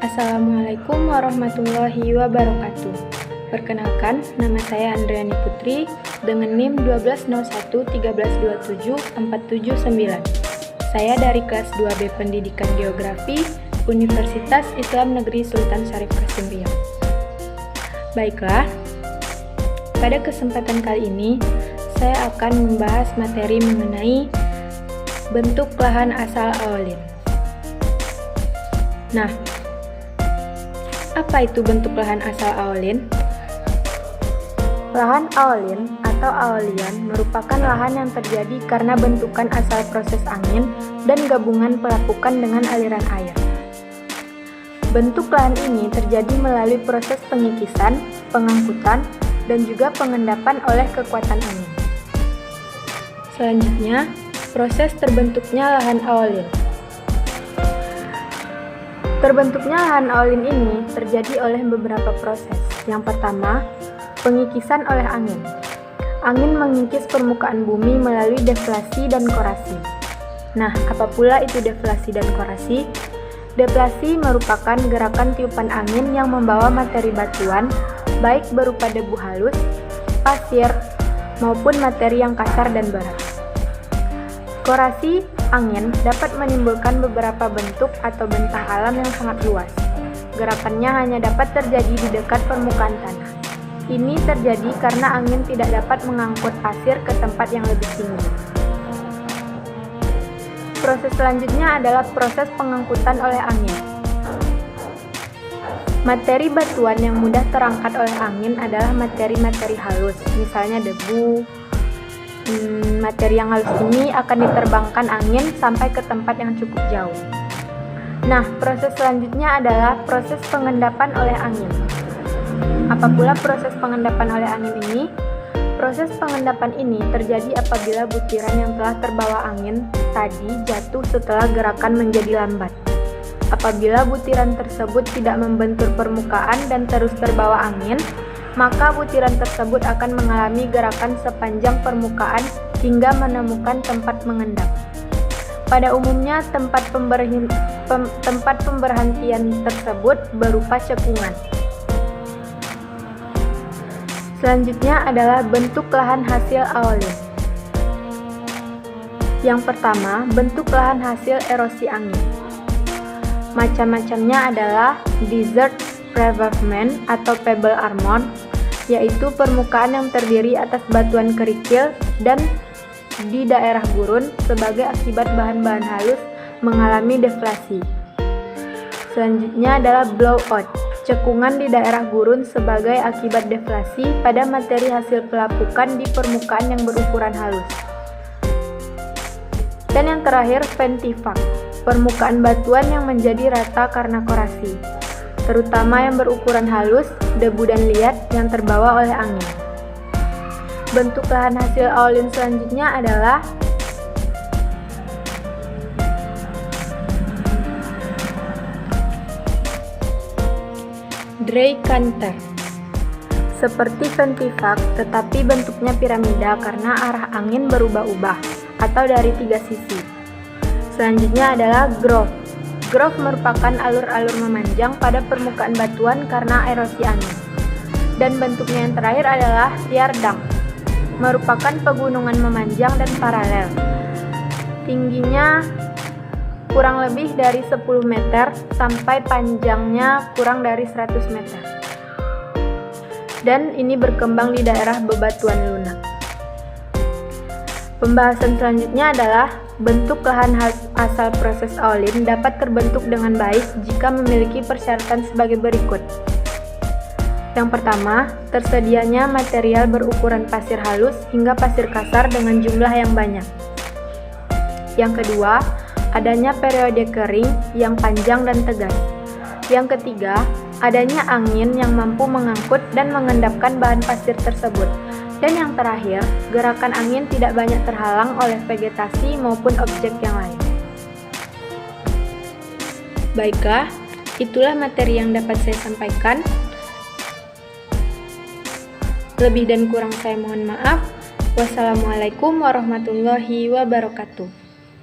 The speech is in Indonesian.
Assalamualaikum warahmatullahi wabarakatuh. Perkenalkan, nama saya Andriani Putri dengan NIM 120113274779. Saya dari kelas 2B Pendidikan Geografi Universitas Islam Negeri Sultan Syarif Qasim Riau. Baiklah, pada kesempatan kali ini saya akan membahas materi mengenai bentuk lahan asal aolin. Nah, apa itu bentuk lahan asal aolin? Lahan aolin atau aolian merupakan lahan yang terjadi karena bentukan asal proses angin dan gabungan pelapukan dengan aliran air. Bentuk lahan ini terjadi melalui proses pengikisan, pengangkutan, dan juga pengendapan oleh kekuatan angin. Selanjutnya, proses terbentuknya lahan aolin. Terbentuknya lahan aolin ini terjadi oleh beberapa proses. Yang pertama, pengikisan oleh angin. Angin mengikis permukaan bumi melalui deflasi dan korasi. Nah, apa pula itu deflasi dan korasi? Deflasi merupakan gerakan tiupan angin yang membawa materi batuan, baik berupa debu halus, pasir, maupun materi yang kasar dan berat. Korasi angin dapat menimbulkan beberapa bentuk atau bentang alam yang sangat luas. Gerakannya hanya dapat terjadi di dekat permukaan tanah. Ini terjadi karena angin tidak dapat mengangkut pasir ke tempat yang lebih tinggi. Proses selanjutnya adalah proses pengangkutan oleh angin. Materi batuan yang mudah terangkat oleh angin adalah materi-materi halus, misalnya debu. Materi yang halus ini akan diterbangkan angin sampai ke tempat yang cukup jauh. Nah, proses selanjutnya adalah proses pengendapan oleh angin. Apa pula proses pengendapan oleh angin ini? Proses pengendapan ini terjadi apabila butiran yang telah terbawa angin tadi jatuh setelah gerakan menjadi lambat. Apabila butiran tersebut tidak membentur permukaan dan terus terbawa angin, maka butiran tersebut akan mengalami gerakan sepanjang permukaan hingga menemukan tempat mengendap. Pada umumnya, tempat pemberhentian tersebut berupa cekungan. Selanjutnya adalah bentuk lahan hasil aolin. Yang pertama, bentuk lahan hasil erosi angin. Macam-macamnya adalah desert pavement atau pebble armor, yaitu permukaan yang terdiri atas batuan kerikil dan di daerah gurun sebagai akibat bahan-bahan halus mengalami deflasi. Selanjutnya adalah blowout, cekungan di daerah gurun sebagai akibat deflasi pada materi hasil pelapukan di permukaan yang berukuran halus. Dan yang terakhir, ventifak, permukaan batuan yang menjadi rata karena korasi, terutama yang berukuran halus, debu dan liat yang terbawa oleh angin. Bentuk lahan hasil aolin selanjutnya adalah dry canter, seperti ventifak tetapi bentuknya piramida karena arah angin berubah-ubah atau dari tiga sisi. Selanjutnya adalah groove. Groove merupakan alur-alur memanjang pada permukaan batuan karena erosi angin. Dan bentuknya yang terakhir adalah tiardang, merupakan pegunungan memanjang dan paralel. Tingginya kurang lebih dari 10 meter sampai panjangnya kurang dari 100 meter. Dan ini berkembang di daerah bebatuan lunak. Pembahasan selanjutnya adalah bentuk lahan asal proses aolin dapat terbentuk dengan baik jika memiliki persyaratan sebagai berikut. Yang pertama, tersedianya material berukuran pasir halus hingga pasir kasar dengan jumlah yang banyak. Yang kedua, adanya periode kering yang panjang dan tegas. Yang ketiga, adanya angin yang mampu mengangkut dan mengendapkan bahan pasir tersebut. Dan yang terakhir, gerakan angin tidak banyak terhalang oleh vegetasi maupun objek yang lain. Baiklah, itulah materi yang dapat saya sampaikan. Lebih dan kurang saya mohon maaf. Wassalamualaikum warahmatullahi wabarakatuh.